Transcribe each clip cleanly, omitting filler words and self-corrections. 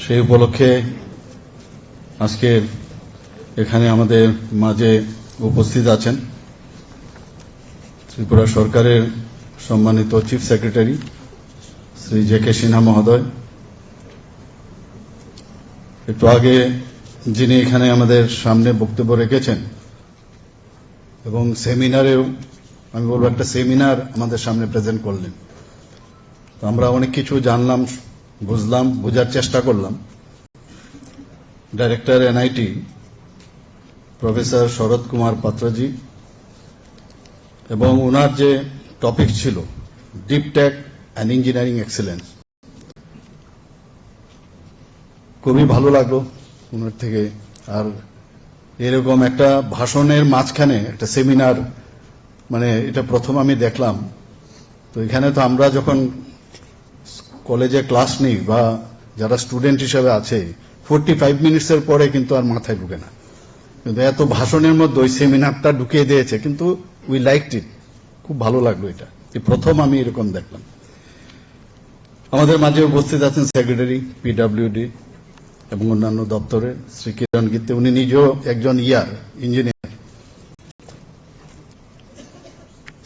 সেই উপলক্ষে আজকে এখানে আমাদের মাঝে উপস্থিত আছেন ত্রিপুরা সরকারের সম্মানিত chief secretary Shri J K Sinha মহোদয়। একটু আগে যিনি এখানে আমাদের সামনে বক্তব্য রেখেছেন এবং সেমিনারেও আমি বলবো একটা সেমিনার আমাদের সামনে প্রেজেন্ট করলেন। তো আমরা অনেক কিছু জানলাম, বুঝলাম, বোঝার চেষ্টা করলাম। ডাইরেক্টর এনআইটি প্রফেসর শরৎ কুমার পাত্রজি এবং ওনার যে টপিক ছিল deep tech and engineering excellence, খুবই ভালো লাগলো ওনার থেকে। আর এরকম একটা ভাষণের মাঝখানে একটা সেমিনার, মানে এটা প্রথম আমি দেখলাম। তো এখানে তো আমরা যখন কলেজে ক্লাস নিই বা যারা স্টুডেন্ট হিসেবে আছে 45 মিনিটসের পরে কিন্তু আর মাথায় ঢুকে না, কিন্তু এত ভাষণের মধ্যে ওই সেমিনারটা ঢুকিয়ে দিয়েছে। কিন্তু উই লাইকড ইট, খুব ভালো লাগলো। এটা প্রথম আমি এরকম দেখলাম। আমাদের মাঝে উপস্থিত আছেন সেক্রেটারি পিডব্লিউডি এবং অন্যান্য দপ্তরের শ্রী কিরণ গীতে, উনি নিজেও একজন engineer.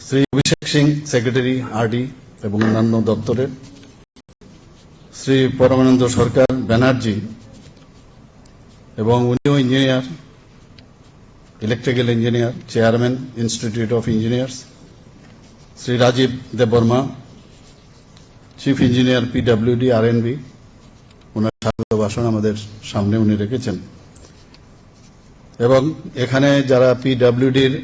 Shri Abhishek Singh secretary RD এবং অন্যান্য দপ্তরের, শ্রী পরমানন্দ সরকার ব্যানার্জি এবং উনিও engineer, electrical engineer, chairman institute of engineers, Shri Rajib Debbarma chief engineer PWD RNB. ওনার স্বাগত ভাষণ আমাদের সামনে উনি রেখেছেন। এবং এখানে যারা পিডব্লিউডির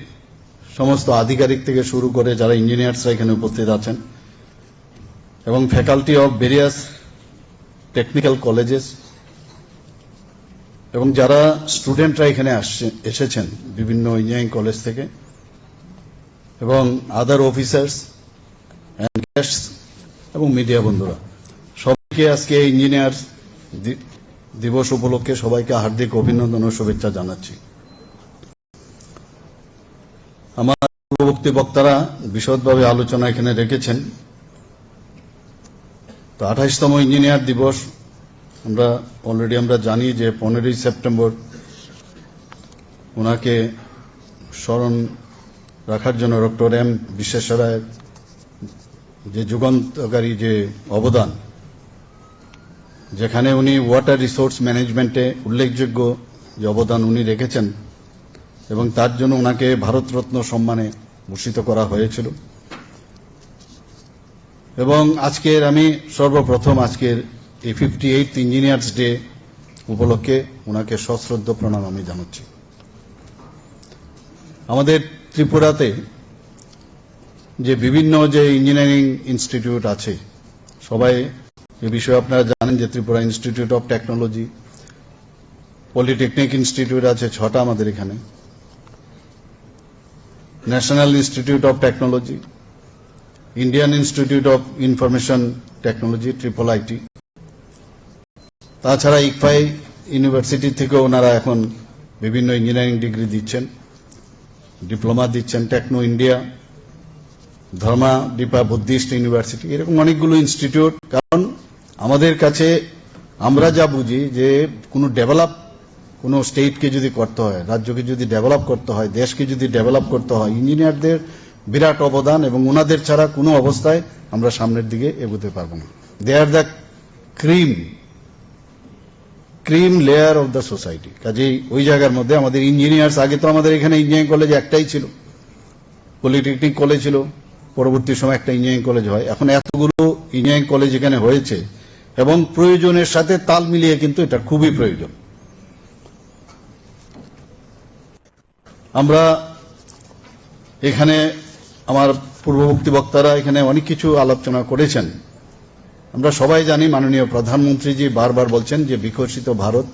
সমস্ত আধিকারিক থেকে শুরু করে যারা ইঞ্জিনিয়ার্সরা এখানে উপস্থিত আছেন এবং faculty of various technical colleges এবং যারা স্টুডেন্টরা এখানে এসেছেন বিভিন্ন ইঞ্জিনিয়ারিং কলেজ থেকে এবং আদার অফিসার্স অ্যান্ড গেস্টস এবং মিডিয়া বন্ধুরা, সবাইকে আজকে ইঞ্জিনিয়ার দিবস উপলক্ষে সবাইকে হার্দিক অভিনন্দন ও শুভেচ্ছা জানাচ্ছি। আমার পূর্ববর্তী বক্তারা বিশদভাবে আলোচনা এখানে রেখেছেন। তো 28তম ইঞ্জিনিয়ার দিবস অলরেডি আমরা জানি যে 15ই সেপ্টেম্বর ওনাকে স্মরণ রাখার জন্য ডক্টর এম বিশ্বেশ্বরায়ের যে যুগান্তকারী যে অবদান, যেখানে উনি ওয়াটার রিসোর্স ম্যানেজমেন্টে উল্লেখযোগ্য যে অবদান উনি রেখেছেন এবং তার জন্য ওনাকে ভারতরত্ন সম্মানে ভূষিত করা হয়েছিল। এবং আমি সর্বপ্রথম আজকের এই 58th ইঞ্জিনিয়ার্স ডে উপলক্ষে ওনাকে সশ্রদ্ধ প্রণাম আমি জানাচ্ছি। আমাদের ত্রিপুরাতে যে বিভিন্ন যে ইঞ্জিনিয়ারিং ইনস্টিটিউট আছে, সবাই এ বিষয়ে আপনারা জানেন যে Tripura institute of technology, polytechnic institute আছে 6টা আমাদের এখানে, national institute of technology, Indian institute of information technology IIIT, তাছাড়া ইকফাই ইউনিভার্সিটি থেকে ওনারা এখন বিভিন্ন ইঞ্জিনিয়ারিং ডিগ্রি দিচ্ছেন, ডিপ্লোমা দিচ্ছেন, টেকনো ইন্ডিয়া, ধর্মা দীপা বুদ্ধিস্ট ইউনিভার্সিটি, এরকম অনেকগুলো ইনস্টিটিউট। কারণ আমাদের কাছে আমরা যা বুঝি যে কোনো স্টেটকে যদি করতে হয়, রাজ্যকে যদি ডেভেলপ করতে হয়, দেশকে যদি ডেভেলপ করতে হয়, ইঞ্জিনিয়ারদের বিরাট অবদান এবং ওনাদের ছাড়া কোনো অবস্থায় আমরা সামনের দিকে এগোতে পারবো না। They are the cream layer of the society. কাজেই ওই জায়গার মধ্যে আমাদের ইঞ্জিনিয়ার্স, আগে তো আমাদের এখানে ইঞ্জিনিয়ারিং কলেজ একটাই ছিল, পলিটেকনিক কলেজ ছিল, পরবর্তী সময় একটা ইঞ্জিনিয়ারিং কলেজ হয়। এখন এতগুলো ইঞ্জিনিয়ারিং কলেজ এখানে হয়েছে এবং প্রয়োজনের সাথে তাল মিলিয়ে কিন্তু এটা খুবই প্রয়োজন। আমরা এখানে আমার পূর্ববর্তী বক্তারা এখানে অনেক কিছু আলোচনা করেছেন। আমরা সবাই জানি মাননীয় প্রধানমন্ত্রীজি বারবার বলছেন যে বিকশিত ভারত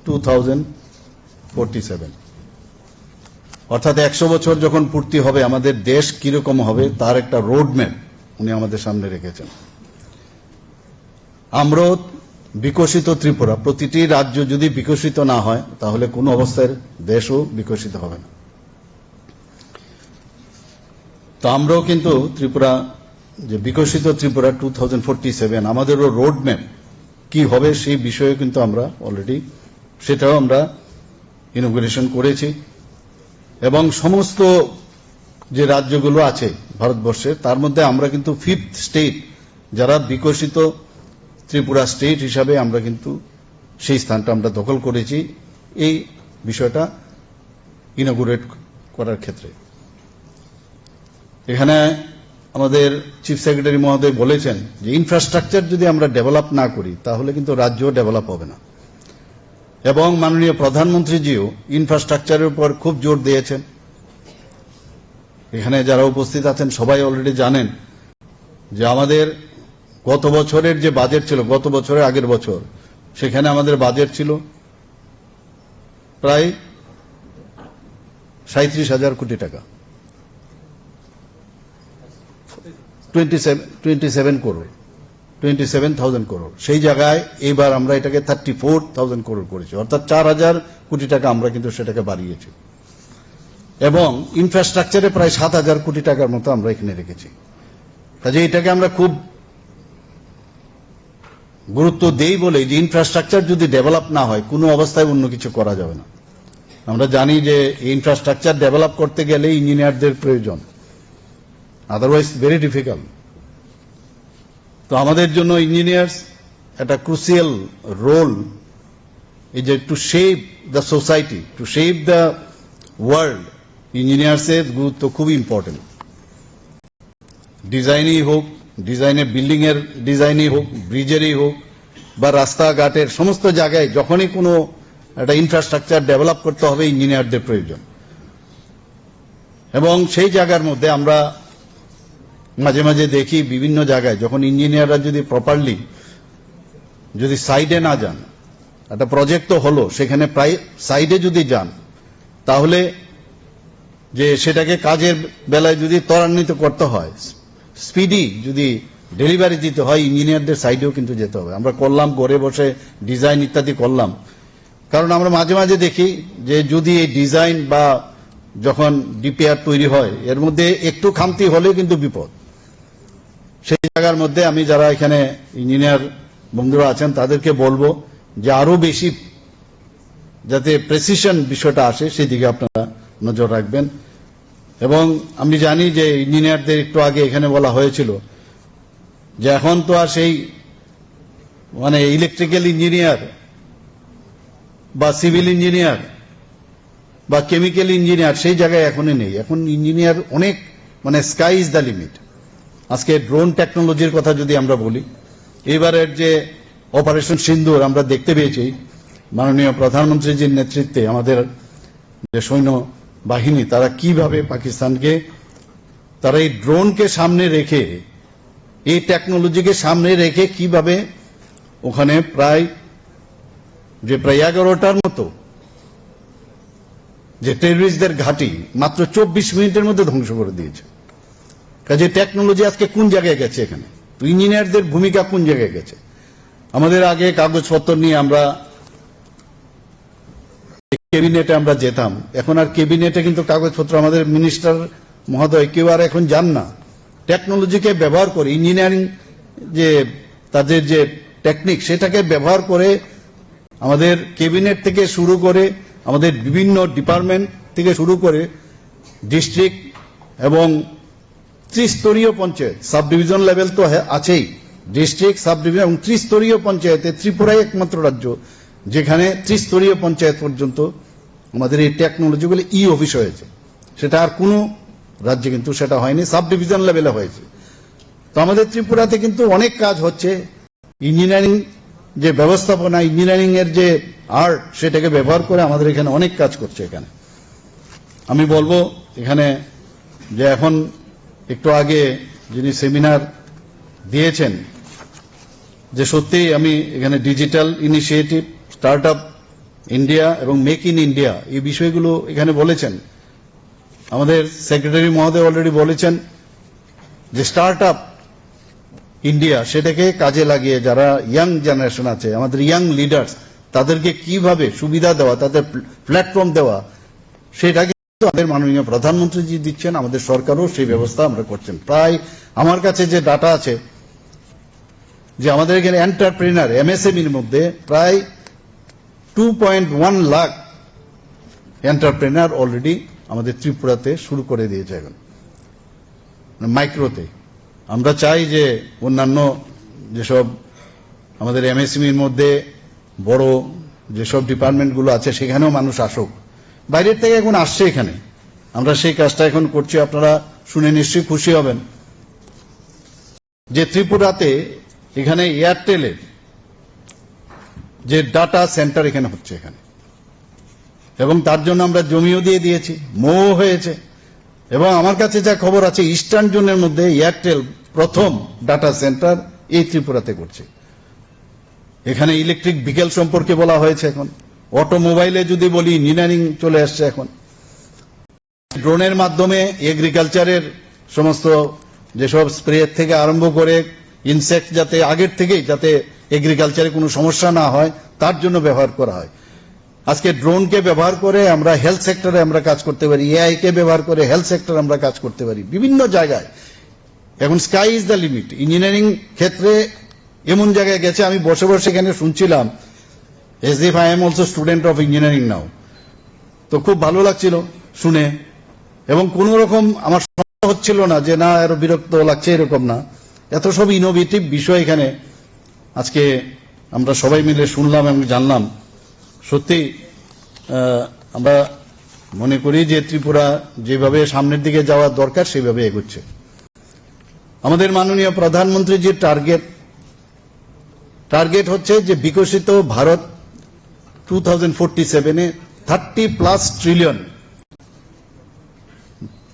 2047, অর্থাৎ 100 বছর যখন পূর্তি হবে আমাদের দেশ কিরকম হবে তার একটা রোড ম্যাপ উনি আমাদের সামনে রেখেছেন। আমরাও বিকশিত ত্রিপুরা, প্রতিটি রাজ্য যদি বিকশিত না হয় তাহলে কোনো অবস্থায় দেশও বিকশিত হবে না। তো আমরাও কিন্তু ত্রিপুরা, যে বিকশিত ত্রিপুরা 2047 আমাদেরও রোড ম্যাপ কি হবে সেই বিষয়ে কিন্তু আমরা অলরেডি সেটাও আমরা ইনোগ্রেশন করেছি এবং সমস্ত যে রাজ্যগুলো আছে ভারতবর্ষে তার মধ্যে আমরা কিন্তু 5th স্টেট যারা বিকশিত ত্রিপুরা স্টেট হিসাবে আমরা কিন্তু সেই স্থানটা আমরা দখল করেছি এই বিষয়টা ইনোগ্রেট করার ক্ষেত্রে। এখানে আমাদের চিফ সেক্রেটারি মহোদয় বলেছেন যে ইনফ্রাস্ট্রাকচার যদি আমরা ডেভেলপ না করি তাহলে কিন্তু রাজ্য ডেভেলপ হবে না এবং মাননীয় প্রধানমন্ত্রীজিও ইনফ্রাস্ট্রাকচারের উপর খুব জোর দিয়েছেন। এখানে যারা উপস্থিত আছেন সবাই অলরেডি জানেন যে আমাদের গত বছরের যে বাজেট ছিল, গত বছরের আগের বছর, সেখানে আমাদের বাজেট ছিল প্রায় 37,000 কোটি টাকা, 27,000 করোড়। সেই জায়গায় এইবার আমরা এটাকে 34,000 করোড় করেছি, অর্থাৎ 4,000 কোটি টাকা আমরা কিন্তু সেটাকে বাড়িয়েছি এবং ইনফ্রাস্ট্রাকচারে প্রায় 7,000 কোটি টাকার মতো আমরা এখানে রেখেছি। কাজে এটাকে আমরা খুব গুরুত্ব দেই বলে যে ইনফ্রাস্ট্রাকচার যদি ডেভেলপ না হয় কোনো অবস্থায় অন্য কিছু করা যাবে না। আমরা জানি যে ইনফ্রাস্ট্রাকচার ডেভেলপ করতে গেলে ইঞ্জিনিয়ারদের প্রয়োজন, আদারওয়াইজ ভেরি ডিফিকাল্ট। তো আমাদের জন্য ইঞ্জিনিয়ার্স একটা ক্রুশিয়াল রোল এই যে to shape the society, to shape the world. ইঞ্জিনিয়ার্সের গুরুত্ব খুব ইম্পর্টেন্ট। ডিজাইনই হোক, ডিজাইনের বিল্ডিং এর ডিজাইনই হোক, ব্রিজেরই হোক বা রাস্তাঘাটের সমস্ত জায়গায় যখনই কোনো একটা ইনফ্রাস্ট্রাকচার ডেভেলপ করতে হবে ইঞ্জিনিয়ারদের প্রয়োজন। এবং সেই জায়গার মধ্যে আমরা মাঝে মাঝে দেখি বিভিন্ন জায়গায় যখন ইঞ্জিনিয়াররা যদি প্রপারলি যদি সাইডে না যান, একটা প্রজেক্ট তো হলো, সেখানে প্রায় সাইডে যদি যান তাহলে যে সেটাকে কাজের বেলায় যদি ত্বরান্বিত করতে হয়, স্পিডি যদি ডেলিভারি দিতে হয়, ইঞ্জিনিয়ারদের সাইডেও কিন্তু যেতে হবে। আমরা করলাম ঘরে বসে ডিজাইন ইত্যাদি করলাম, কারণ আমরা মাঝে মাঝে দেখি যে যদি এই ডিজাইন বা যখন ডিপিআর তৈরি হয় এর মধ্যে একটু খামতি হলে কিন্তু বিপদ। সেই জায়গার মধ্যে আমি যারা এখানে ইঞ্জিনিয়ার বন্ধুরা আছেন তাদেরকে বলবো যে আরো বেশি যাতে প্রেসিশন বিষয়টা আসে সেদিকে আপনারা নজর রাখবেন। এবং আমি জানি যে ইঞ্জিনিয়ারদের একটু আগে এখানে বলা হয়েছিল যে এখন তো আর সেই মানে ইলেকট্রিক্যাল ইঞ্জিনিয়ার বা সিভিল ইঞ্জিনিয়ার বা কেমিক্যাল ইঞ্জিনিয়ার সেই জায়গায় এখনই নেই। এখন ইঞ্জিনিয়ার অনেক মানে স্কাই ইজ দ্য লিমিট। আজকে ড্রোন টেকনোলজির কথা যদি আমরা বলি, এবারের যে অপারেশন সিন্দুর আমরা দেখতে পেয়েছি মাননীয় প্রধানমন্ত্রীজির নেতৃত্বে আমাদের যে সৈন্য বাহিনী তারা কিভাবে পাকিস্তানকে তারা এই ড্রোনকে সামনে রেখে, এই টেকনোলজিকে সামনে রেখে কিভাবে ওখানে প্রায় 11টার মতো যে টেররিস্টদের ঘাঁটি মাত্র 24 মিনিটের মধ্যে ধ্বংস করে দিয়েছে। কাজে টেকনোলজি আজকে কোন জায়গায় গেছে, এখানে তো ইঞ্জিনিয়ারদের ভূমিকা কোন জায়গায় গেছে। আমাদের আগে কাগজপত্র নিয়ে আমরা ক্যাবিনেটে আমরা যেতাম, এখন আর ক্যাবিনেটে কিন্তু কাগজপত্র আমাদের মিনিস্টার মহোদয় কেউ আর এখন যান না। টেকনোলজিকে ব্যবহার করে ইঞ্জিনিয়ারিং যে তাদের যে টেকনিক সেটাকে ব্যবহার করে আমাদের ক্যাবিনেট থেকে শুরু করে আমাদের বিভিন্ন ডিপার্টমেন্ট থেকে শুরু করে ডিস্ট্রিক্ট এবং ত্রিস্তরীয় পঞ্চায়েত, সাব ডিভিশন লেভেল তো আছেই, ডিস্ট্রিক্ট, সাব ডিভিশন এবং ত্রিস্তরীয় পঞ্চায়েতে ত্রিপুরাই একমাত্র রাজ্য যেখানে ত্রিস্তরীয় পঞ্চায়েত পর্যন্ত আমাদের এই টেকনোলজিগুলো ই অফিস হয়েছে। সেটা আর কোনো রাজ্যে কিন্তু সেটা হয়নি, সাব ডিভিশন লেভেলে হয়েছে। তো আমাদের ত্রিপুরাতে কিন্তু অনেক কাজ হচ্ছে। ইঞ্জিনিয়ারিং যে ব্যবস্থাপনা, ইঞ্জিনিয়ারিং এর যে আর্ট সেটাকে ব্যবহার করে আমাদের এখানে অনেক কাজ করছে। এখানে আমি বলবো এখানে যে এখন একটু আগে যিনি সেমিনার দিয়েছেন যে সত্যিই আমি এখানে digital initiative, start up India এবং মেক ইন ইন্ডিয়া এই বিষয়গুলো এখানে বলেছেন। আমাদের সেক্রেটারি মহোদয় অলরেডি বলেছেন যে স্টার্ট আপ ইন্ডিয়া সেটাকে কাজে লাগিয়ে যারা ইয়াং জেনারেশন আছে, আমাদের ইয়াং লিডার্স, তাদেরকে কিভাবে সুবিধা দেওয়া, তাদের প্ল্যাটফর্ম দেওয়া, সেটা কিন্তু আমাদের মাননীয় প্রধানমন্ত্রীজি দিচ্ছেন, আমাদের সরকারও সেই ব্যবস্থা আমরা করছেন। প্রায় আমার কাছে যে ডাটা আছে যে আমাদের এখানে এন্টারপ্রেনার এমএসএমইর মধ্যে প্রায় 2.1 লাখ এন্টারপ্রেনার অলরেডি আমাদের ত্রিপুরাতে শুরু করে দিয়েছে এখন মাইক্রোতে। আমরা চাই যে অন্যান্য যেসব আমাদের এমএসএমইর মধ্যে বড় যেসব ডিপার্টমেন্টগুলো আছে সেখানেও মানুষ আসুক, বাইরের থেকে এখন আসছে এখানে, আমরা সেই কাজটা এখন করছি। আপনারা শুনে নিশ্চয়ই খুশি হবেন যে ত্রিপুরাতে এখানে এয়ারটেলের যে ডাটা সেন্টার এখানে হচ্ছে এখানে, এবং তার জন্য আমরা জমিও দিয়ে দিয়েছি, মৌ হয়েছে। এবং আমার কাছে যা খবর আছে ইস্টার্ন জোনের মধ্যে এয়ারটেল প্রথম ডাটা সেন্টার এই ত্রিপুরাতে করছে। এখানে ইলেকট্রিক ভেহিকেল সম্পর্কে বলা হয়েছে, এখন অটোমোবাইলে যদি বলি ইঞ্জিনিয়ারিং চলে আসছে, এখন ড্রোনের মাধ্যমে এগ্রিকালচারের সমস্ত যেসব স্প্রে থেকে আরম্ভ করে ইনসেক্ট যাতে আগের থেকেই যাতে এগ্রিকালচারে কোনো সমস্যা না হয় তার জন্য ব্যবহার করা হয়। আজকে ড্রোনকে ব্যবহার করে আমরা হেলথ সেক্টরে আমরা কাজ করতে পারি, এআই কে ব্যবহার করে হেলথ সেক্টরে আমরা কাজ করতে পারি বিভিন্ন জায়গায়। এখন sky is the limit. Engineering ক্ষেত্রে এমন জায়গায় গেছে, আমি বসে বসে এখানে শুনছিলাম as if I am also student of engineering now. তো খুব ভালো লাগছিল শুনে, এবং কোন রকম আমার সমস্যা হচ্ছিল না যে না আরো বিরক্ত লাগছে, এরকম না। এত সব ইনোভেটিভ বিষয় এখানে আজকে আমরা সবাই মিলে শুনলাম এবং জানলাম। সত্যি আমরা মনে করি যে ত্রিপুরা যেভাবে সামনের দিকে যাওয়ার দরকার সেভাবে এগোচ্ছে। আমাদের মাননীয় প্রধানমন্ত্রীর যে টার্গেট হচ্ছে যে বিকশিত ভারত 2047-এ 30+ ট্রিলিয়ন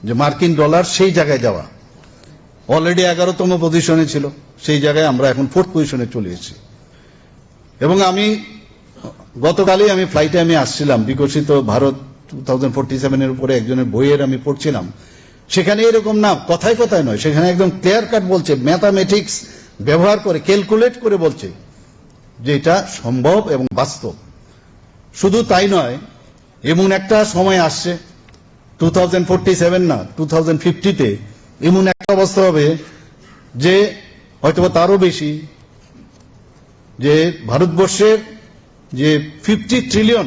যে মার্কিন ডলার সেই জায়গায় যাওয়া। অলরেডি 11তম পজিশনে ছিল, সেই জায়গায় আমরা এখন 4th পজিশনে চলে এসেছি। এবং আমি গতকালই আমি ফ্লাইটে আমি আসছিলাম, বিকশিত ভারত 2047-এর উপরে একজনের বইয়ের আমি পড়ছিলাম। সেখানে এরকম না কথায় কথায় নয়, সেখানে একদম ক্লিয়ার কাট বলছে, ম্যাথামেটিক্স ব্যবহার করে ক্যালকুলেট করে বলছে যে এটা সম্ভব এবং বাস্তব। শুধু তাই নয়, এমন একটা সময় আসছে 2047 না 2050-তে এমন একটা অবস্থা হবে যে হয়তোবা তারও বেশি, যে ভারতবর্ষের যে 50 ট্রিলিয়ন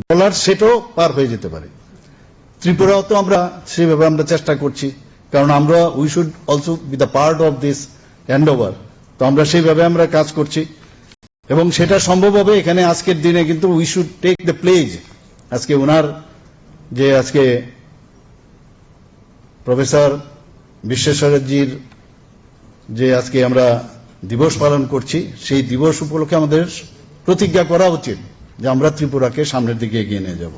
ডলার সেটাও পার হয়ে যেতে পারে। ত্রিপুরাও তো আমরা সেভাবে আমরা চেষ্টা করছি, কারণ আমরা we should also be the part of this handover. তো আমরা সেইভাবে আমরা কাজ করছি এবং সেটা সম্ভব হবে এখানে আজকের দিনে। কিন্তু we should take the pledge. আজকে ওনার যে আজকে প্রফেসর বিশ্বেশ্বরজির যে আজকে আমরা দিবস পালন করছি, সেই দিবস উপলক্ষে আমাদের প্রতিজ্ঞা করা উচিত যে আমরা ত্রিপুরাকে সামনের দিকে এগিয়ে নিয়ে যাব।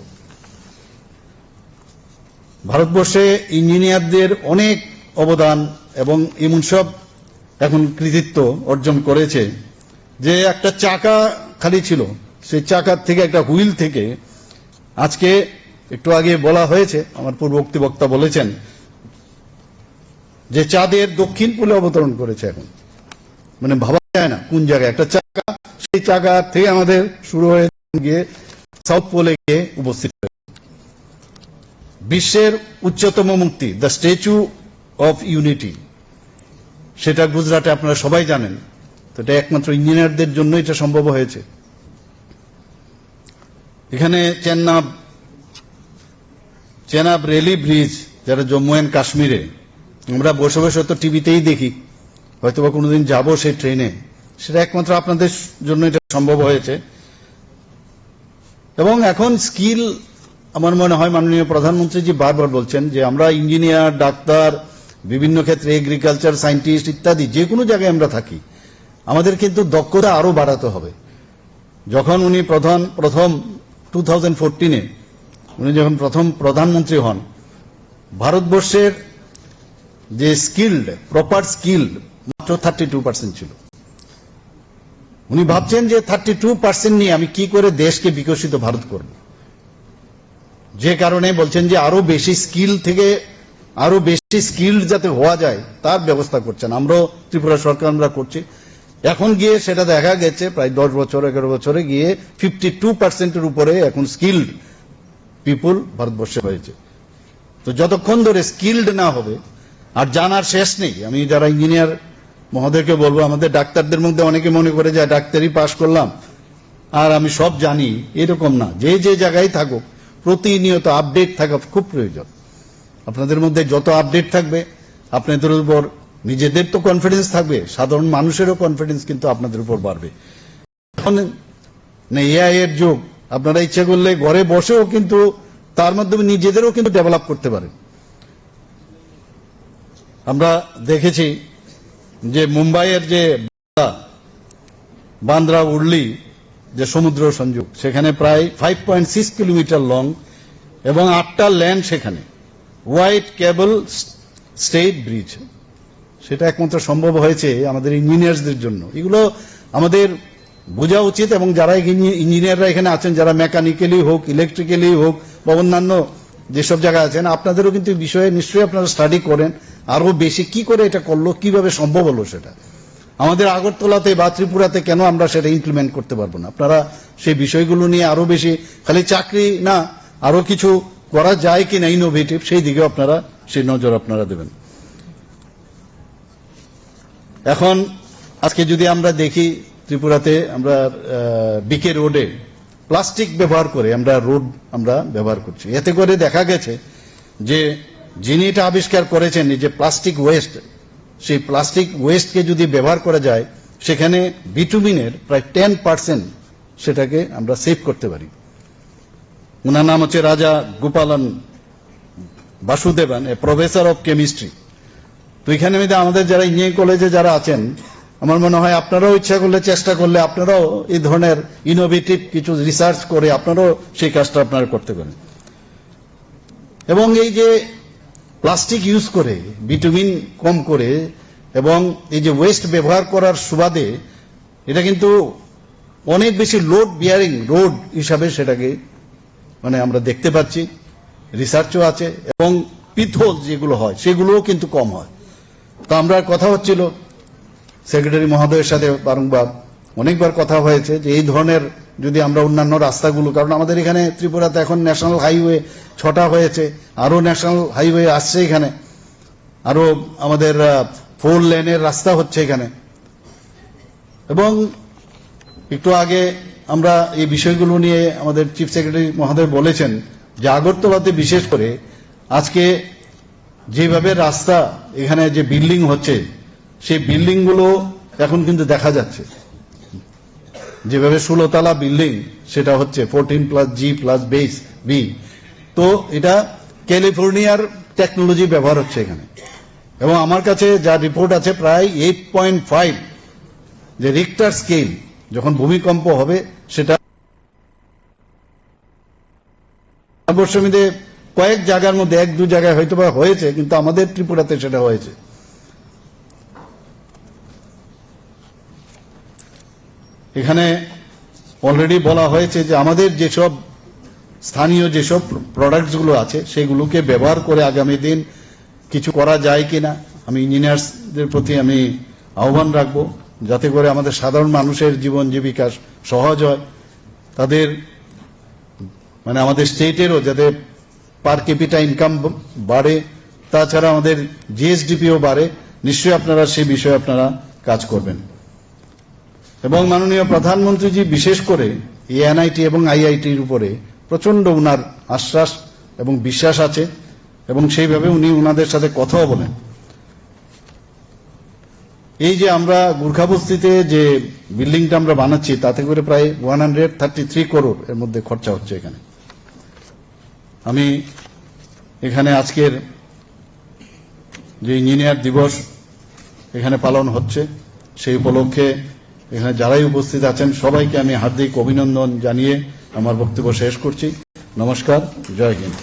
ভারতবর্ষে ইঞ্জিনিয়ারদের অনেক অবদান এবং এমন সব এখন কৃতিত্ব অর্জন করেছে যে একটা চাকা খালি ছিল, সেই চাকার থেকে একটা হুইল থেকে আজকে একটু আগে বলা হয়েছে, আমার পূর্ববর্তী বক্তা বলেছেন যে চাঁদের দক্ষিণ পোলে অবতরণ করেছে। এখন মানে ভাবা যায় না কোন জায়গায় একটা চাকা, সেই চাকা থেকে আমাদের শুরু হয়ে গিয়ে সাউথ পোলে গিয়ে উপস্থিত হয়েছে। বিশ্বের উচ্চতম মূর্তি দ্য স্ট্যাচু অফ ইউনিটি, সেটা গুজরাটে আপনারা সবাই জানেন। তো এটা একমাত্র ইঞ্জিনিয়ারদের জন্য এটা সম্ভব হয়েছে। এখানে চেনাব রেলি ব্রিজ, যারা জম্মু এন্ড কাশ্মীরে, আমরা বসে বসে তো টিভিতেই দেখি, হয়তোবা কোনোদিন যাব সেই ট্রেনে, সেটা একমাত্র আপনাদের জন্য এটা সম্ভব হয়েছে। এবং এখন স্কিল, আমার মনে হয় মাননীয় প্রধানমন্ত্রীজি বারবার বলছেন যে আমরা ইঞ্জিনিয়ার, ডাক্তার, বিভিন্ন ক্ষেত্রে এগ্রিকালচার সায়েন্টিস্ট ইত্যাদি যে কোনো জায়গায় আমরা থাকি, আমাদের কিন্তু দক্ষতা আরো বাড়াতে হবে। যখন উনি প্রথম 2014-এ উনি যখন প্রথম প্রধানমন্ত্রী হন, ভারতবর্ষের যে স্কিল্ড প্রপার স্কিল মাত্র 32% ছিল। উনি ভাবছেন যে 32% নিয়ে আমি কি করে দেশকে বিকশিত ভারত করব, যে কারণে বলছেন যে আরো বেশি স্কিল থেকে আরো বেশি স্কিল্ড যাতে হওয়া যায় তার ব্যবস্থা করছেন। আমরাও ত্রিপুরা সরকার আমরা করছি। এখন গিয়ে সেটা দেখা গেছে প্রায় 10 বছর 11 বছরে গিয়ে 52%-এর উপরে এখন স্কিল্ড পিপুল ভারতবর্ষে হয়েছে। তো যতক্ষণ ধরে স্কিল্ড না হবে, আর জানার শেষ নেই, আমি যারা ইঞ্জিনিয়ার মহোদয়কে বলবো, আমাদের ডাক্তারদের মধ্যে অনেকে মনে করে যে ডাক্তারি পাশ করলাম আর আমি সব জানি, এরকম না। যে যে জায়গায় থাকুক প্রতিনিয়ত আপডেট থাকা খুব প্রয়োজন। আপনাদের মধ্যে যত আপডেট থাকবে, আপনাদের উপর নিজেদের তো কনফিডেন্স থাকবে, সাধারণ মানুষেরও কনফিডেন্স কিন্তু আপনাদের উপর বাড়বে। এখন এআই এর যুগ, আপনারা ইচ্ছা করলে ঘরে বসেও কিন্তু তার মাধ্যমে নিজেদেরও কিন্তু ডেভেলপ করতে পারেন। আমরা দেখেছি যে মুম্বাইয়ের যে বান্দ্রা উর্লি যে সমুদ্র সংযোগ, সেখানে প্রায় 5.6 কিলোমিটার লং এবং 8টা ল্যান্ড, সেখানে হোয়াইট কেবল স্টেট ব্রিজ। সেটা একমাত্র সম্ভব হয়েছে আমাদের ইঞ্জিনিয়ার্সদের জন্য। এগুলো আমাদের বোঝা উচিত, এবং যারা ইঞ্জিনিয়াররা এখানে আছেন, যারা মেকানিক্যালি হোক, ইলেকট্রিক্যালি হোক বা অন্যান্য যেসব জায়গায় আছেন, আপনাদেরও কিন্তু বিষয়ে নিশ্চয়ই আপনারা স্টাডি করেন আরো বেশি, কি করে এটা করলো, কিভাবে সম্ভব হলো সেটা। আমাদের আগরতলাতে বা ত্রিপুরাতে কেন আমরা সেটা ইমপ্লিমেন্ট করতে পারবো না? আপনারা সেই বিষয়গুলো নিয়ে আরো বেশি, খালি চাকরি না, আরো কিছু করা যায় কিনা ইনোভেটিভ, সেই দিকে আপনারা সেই নজর আপনারা দেবেন। এখন আজকে যদি আমরা দেখি, ত্রিপুরাতে আমরা বিকে রোডে প্লাস্টিক ব্যবহার করে আমরা রোড আমরা ব্যবহার করছি। এতে করে দেখা গেছে যে যিনি এটা আবিষ্কার করেছেন, যে প্লাস্টিক ওয়েস্ট, সেই প্লাস্টিক ওয়েস্টকে যদি ব্যবহার করা যায়, সেখানে বিটুমিনের প্রায় 10% সেটাকে আমরা সেভ করতে পারি। ওনার নাম হচ্ছে Raja Gopalan Vasudevan, a professor of chemistry. তো এখানে আমাদের যারা ইঞ্জিনিয়ারিং কলেজে যারা আছেন, আমার মনে হয় আপনারাও ইচ্ছা করলে, চেষ্টা করলে, আপনারাও এই ধরনের ইনোভেটিভ কিছু রিসার্চ করে আপনারাও সেই কাজটা আপনারা করতে পারেন। এবং এই যে প্লাস্টিক ইউজ করে, বিটুমিন কম করে, এবং এই যে ওয়েস্ট ব্যবহার করার সুবাদে এটা কিন্তু অনেক বেশি লোড বিয়ারিং রোড হিসাবে সেটাকে আমরা দেখতে পাচ্ছি, রিসার্চও আছে, এবং পিথল যেগুলো হয় সেগুলোও কিন্তু কম হয়। তো আমরা কথা হচ্ছিল সেক্রেটারি মহোদয়ের সাথে বারংবার অনেকবার কথা হয়েছে যে এই ধরনের যদি আমরা অন্যান্য রাস্তাগুলো, কারণ আমাদের এখানে ত্রিপুরাতে এখন ন্যাশনাল হাইওয়ে 6টা হয়েছে, আরো ন্যাশনাল হাইওয়ে আসছে এখানে, আরো আমাদের 4 লেনের রাস্তা হচ্ছে এখানে। এবং একটু আগে আমরা এই বিষয়গুলো নিয়ে আমাদের চিফ সেক্রেটারি মহোদয় বলেছেন যে আগরতলাতে বিশেষ করে আজকে যেভাবে রাস্তা, এখানে যে বিল্ডিং হচ্ছে, সেই বিল্ডিং গুলো এখন কিন্তু দেখা যাচ্ছে যেভাবে 16 তলা বিল্ডিং, সেটা হচ্ছে 14+G+B। তো এটা ক্যালিফোর্নিয়ার টেকনোলজি ব্যবহার হচ্ছে এখানে। এবং আমার কাছে যা রিপোর্ট আছে, প্রায় 8.5 যে রিক্টার স্কেল যখন ভূমিকম্প হবে, সেটা ভারতবর্ষের কয়েক জায়গার মধ্যে 1-2 জায়গায় হয়তো বা হয়েছে, কিন্তু আমাদের ত্রিপুরাতে সেটা হয়েছে। এখানে অলরেডি বলা হয়েছে যে আমাদের যেসব স্থানীয় যেসব প্রোডাক্টস গুলো আছে, সেগুলোকে ব্যবহার করে আগামী দিন কিছু করা যায় কিনা, আমি ইঞ্জিনিয়ার্সদের প্রতি আমি আহ্বান রাখবো, যাতে করে আমাদের সাধারণ মানুষের জীবন জীবিকা সহজ হয়, তাদের আমাদের স্টেটেরও যাতে পার ক্যাপিটা ইনকাম বাড়ে, তাছাড়া আমাদের জিএসডিপিও বাড়ে। নিশ্চয়ই আপনারা সেই বিষয়ে আপনারা কাজ করবেন। এবং মাননীয় প্রধানমন্ত্রীজি বিশেষ করে এই এনআইটি এবং আইআইটির উপরে প্রচন্ড উনার আশ্বাস এবং বিশ্বাস আছে, এবং সেইভাবে উনি উনাদের সাথে কথাও বলেন। এই যে আমরা গুর্খাবস্তিতে যে বিল্ডিংটা আমরা বানাচ্ছি, তাতে করে প্রায় 133 করোড় এর মধ্যে খরচা হচ্ছে এখানে। আমি এখানে আজকের যে ইঞ্জিনিয়ার দিবস এখানে পালন হচ্ছে, সেই উপলক্ষে এখানে যারাই উপস্থিত আছেন সবাইকে আমি হার্দিক অভিনন্দন জানিয়ে আমার বক্তব্য শেষ করছি। নমস্কার, জয় হিন্দ।